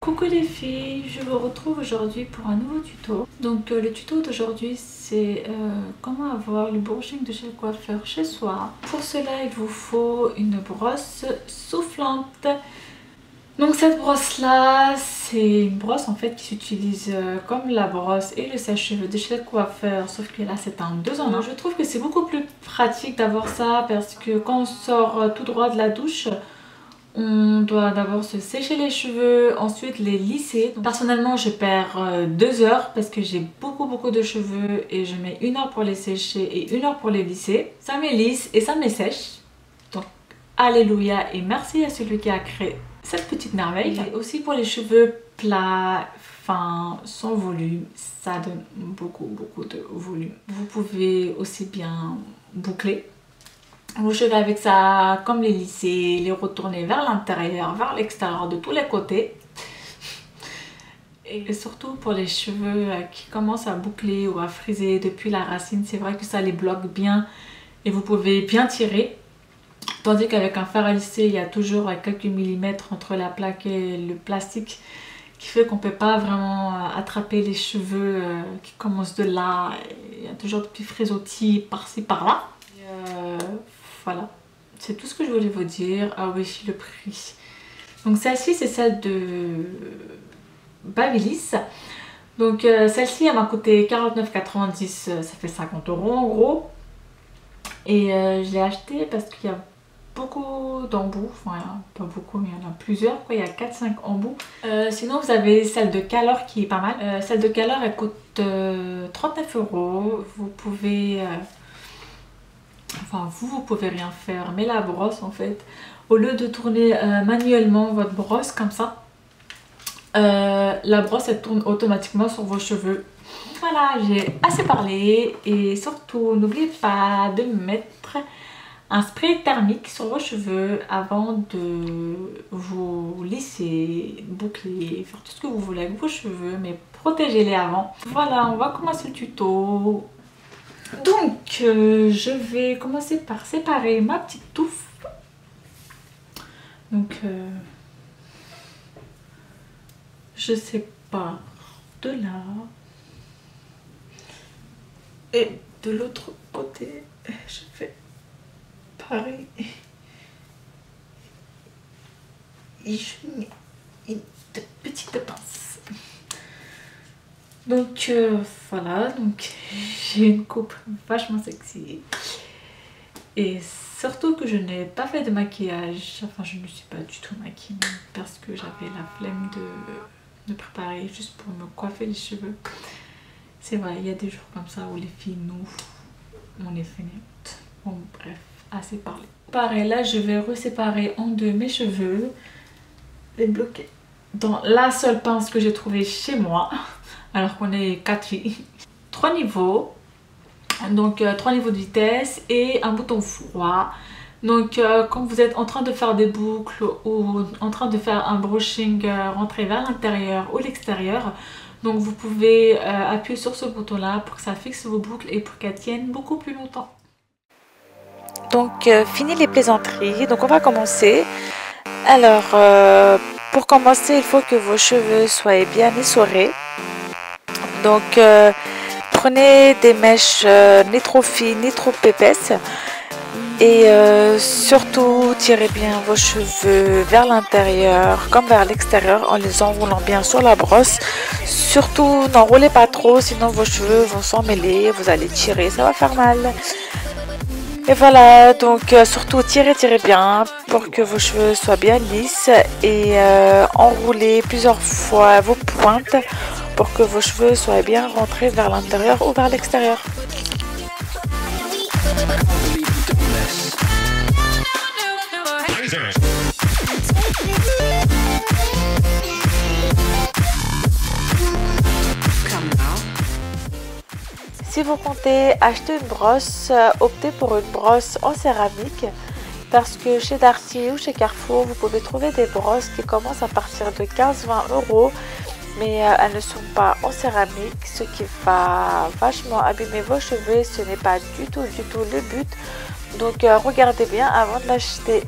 Coucou les filles, je vous retrouve aujourd'hui pour un nouveau tuto. Donc le tuto d'aujourd'hui c'est comment avoir le brushing de chez le coiffeur chez soi. Pour cela il vous faut une brosse soufflante. Donc cette brosse là c'est une brosse en fait qui s'utilise comme la brosse et le sèche-cheveux de chez le coiffeur, sauf que là c'est un 2 en 1. Je trouve que c'est beaucoup plus pratique d'avoir ça parce que quand on sort tout droit de la douche, on doit d'abord se sécher les cheveux, ensuite les lisser. Donc, personnellement je perds 2 heures parce que j'ai beaucoup de cheveux et je mets 1 heure pour les sécher et 1 heure pour les lisser. Ça me lisse et ça me sèche. Donc alléluia et merci à celui qui a créé cette petite merveille. Et aussi pour les cheveux plats, fins, sans volume, ça donne beaucoup de volume. Vous pouvez aussi bien boucler vos cheveux avec ça, comme les lisser, les retourner vers l'intérieur, vers l'extérieur, de tous les côtés. Et surtout pour les cheveux qui commencent à boucler ou à friser depuis la racine, c'est vrai que ça les bloque bien et vous pouvez bien tirer. Tandis qu'avec un fer à lisser, il y a toujours quelques millimètres entre la plaque et le plastique qui fait qu'on ne peut pas vraiment attraper les cheveux qui commencent de là. Il y a toujours des petits frisottis par-ci par-là. Voilà, c'est tout ce que je voulais vous dire. Ah oui, le prix. Donc celle-ci, c'est celle de Babyliss. Donc celle-ci, elle m'a coûté 49,90, ça fait 50 € en gros. Et je l'ai achetée parce qu'il y a beaucoup d'embouts. Enfin, pas beaucoup, mais il y en a plusieurs, quoi. Il y a 4-5 embouts. Sinon, vous avez celle de Calor qui est pas mal. Celle de Calor, elle coûte 39 €. Vous pouvez... Enfin, vous pouvez rien faire, mais la brosse en fait, au lieu de tourner manuellement votre brosse comme ça, la brosse elle tourne automatiquement sur vos cheveux. Voilà, j'ai assez parlé et surtout n'oubliez pas de mettre un spray thermique sur vos cheveux avant de vous lisser, boucler, faire tout ce que vous voulez avec vos cheveux, mais protégez-les avant. Voilà, on va commencer le tuto. Donc, je vais commencer par séparer ma petite touffe. Donc, je sépare de là. Et de l'autre côté, je fais pareil. Et je mets une petite pince. Donc voilà, donc j'ai une coupe vachement sexy et surtout que je n'ai pas fait de maquillage, enfin je ne me suis pas du tout maquillée parce que j'avais la flemme de préparer juste pour me coiffer les cheveux. C'est vrai, il y a des jours comme ça où les filles nous, on est fainéantes. Bon bref, assez parlé. Pareil, là je vais reséparer en deux mes cheveux, les bloquer dans la seule pince que j'ai trouvée chez moi. Alors qu'on est 4 filles. 3 niveaux. Donc 3 niveaux de vitesse et un bouton froid. Donc quand vous êtes en train de faire des boucles ou en train de faire un brushing rentré vers l'intérieur ou l'extérieur, donc vous pouvez appuyer sur ce bouton là pour que ça fixe vos boucles et pour qu'elles tiennent beaucoup plus longtemps. Donc fini les plaisanteries, donc on va commencer. Alors pour commencer, il faut que vos cheveux soient bien essorés. Donc prenez des mèches ni trop fines ni trop épaisses et surtout tirez bien vos cheveux vers l'intérieur comme vers l'extérieur en les enroulant bien sur la brosse. Surtout n'enroulez pas trop, sinon vos cheveux vont s'emmêler, vous allez tirer, ça va faire mal. Et voilà, donc surtout tirez bien pour que vos cheveux soient bien lisses et enroulez plusieurs fois vos pointes pour que vos cheveux soient bien rentrés vers l'intérieur ou vers l'extérieur. Si vous comptez acheter une brosse, optez pour une brosse en céramique parce que chez Darty ou chez Carrefour, vous pouvez trouver des brosses qui commencent à partir de 15-20 €. Mais elles ne sont pas en céramique, ce qui va vachement abîmer vos cheveux. Ce n'est pas du tout le but. Donc regardez bien avant de l'acheter.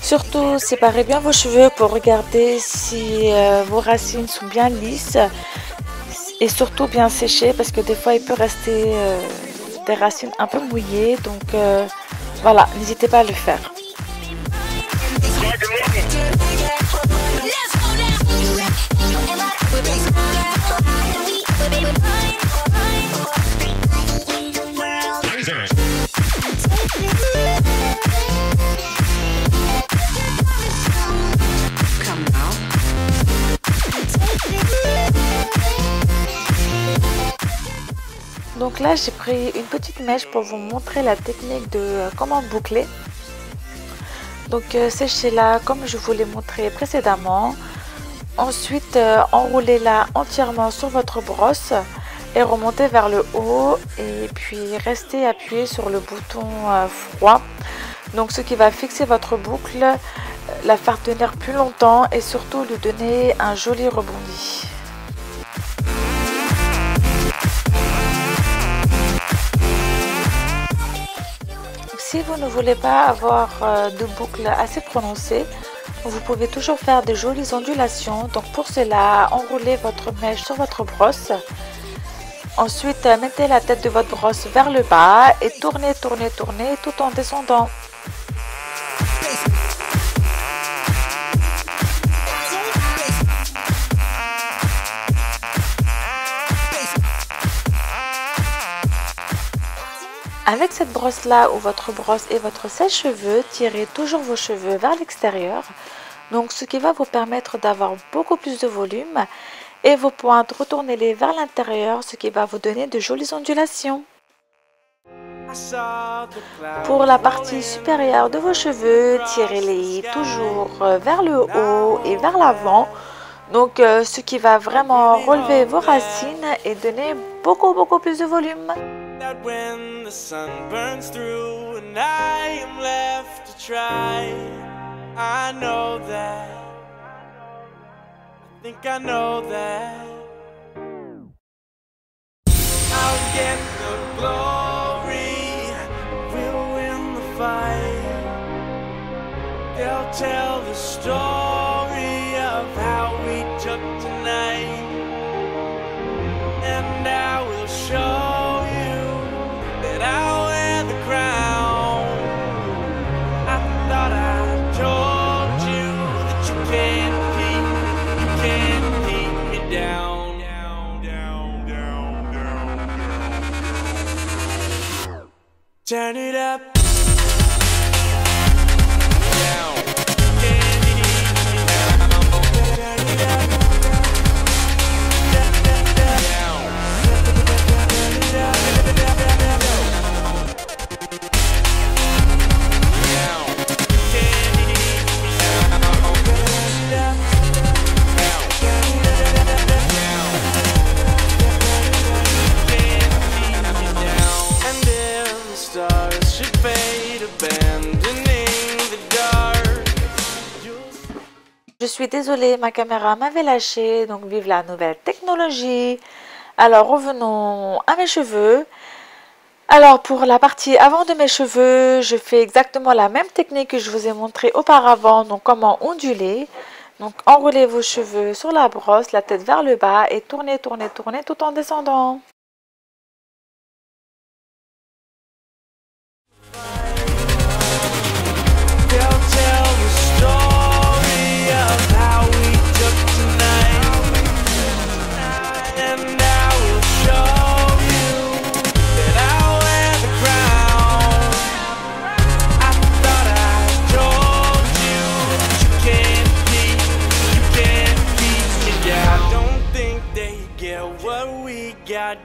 Surtout, séparez bien vos cheveux pour regarder si vos racines sont bien lisses et surtout bien séchées parce que des fois il peut rester des racines un peu mouillées. Donc voilà, n'hésitez pas à le faire. Donc là j'ai pris une petite mèche pour vous montrer la technique de comment boucler. Donc séchez-la comme je vous l'ai montré précédemment. Ensuite enroulez-la entièrement sur votre brosse et remontez vers le haut et puis restez appuyé sur le bouton froid. Donc ce qui va fixer votre boucle, la faire tenir plus longtemps et surtout lui donner un joli rebondi. Si vous ne voulez pas avoir de boucle assez prononcée, vous pouvez toujours faire de jolies ondulations. Donc pour cela, enroulez votre mèche sur votre brosse. Ensuite, mettez la tête de votre brosse vers le bas et tournez, tournez, tournez tout en descendant. Avec cette brosse là ou votre brosse et votre sèche-cheveux, tirez toujours vos cheveux vers l'extérieur, donc ce qui va vous permettre d'avoir beaucoup plus de volume, et vos pointes retournez-les vers l'intérieur, ce qui va vous donner de jolies ondulations. Pour la partie supérieure de vos cheveux, tirez-les toujours vers le haut et vers l'avant, donc ce qui va vraiment relever vos racines et donner beaucoup plus de volume. That when the sun burns through and I am left to try, I know that, I think I know that I'll get the glory, we'll win the fight, they'll tell the story of how we took tonight, and I will show I'll wear the crown. I thought I told you that you can't keep me down. Turn it up. Je suis désolée, ma caméra m'avait lâché, donc vive la nouvelle technologie. Alors revenons à mes cheveux. Alors pour la partie avant de mes cheveux, je fais exactement la même technique que je vous ai montré auparavant, donc comment onduler. Donc enroulez vos cheveux sur la brosse, la tête vers le bas et tournez, tournez, tournez tout en descendant.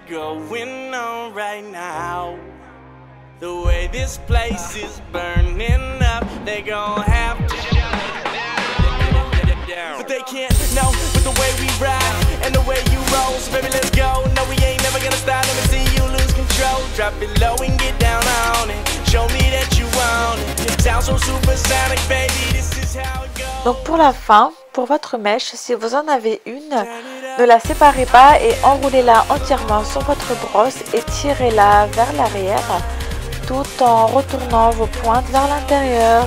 Going on right now, the way this place is burning up, they gon' have to but they can't know with the way we ride and the way you roll, so baby let's go, no we ain't never gonna stop, let me see you lose control, drop it low and get down on it, show me that you want it, sound so supersonic baby, this is how it goes. Donc pour la fin, pour votre mèche, si vous en avez une, ne la séparez pas et enroulez-la entièrement sur votre brosse et tirez-la vers l'arrière tout en retournant vos pointes vers l'intérieur.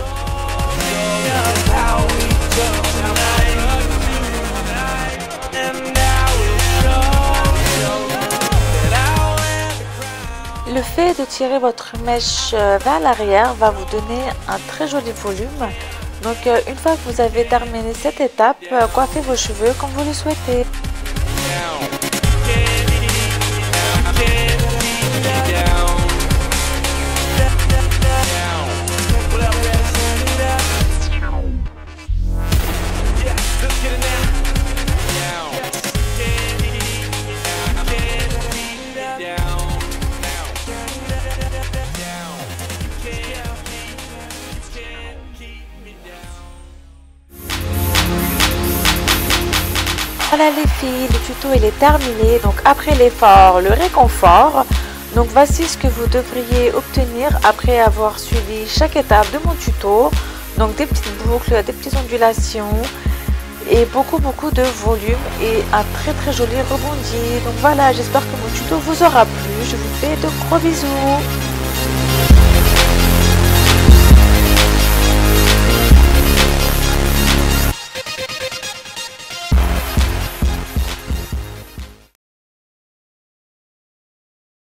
le fait de tirer votre mèche vers l'arrière va vous donner un très joli volume. Donc une fois que vous avez terminé cette étape, coiffez vos cheveux comme vous le souhaitez. Voilà les filles, le tuto il est terminé. Donc après l'effort, le réconfort. Donc voici ce que vous devriez obtenir après avoir suivi chaque étape de mon tuto. Donc des petites boucles, des petites ondulations et beaucoup de volume et un très joli rebondi. Donc voilà, j'espère que mon tuto vous aura plu. Je vous fais de gros bisous.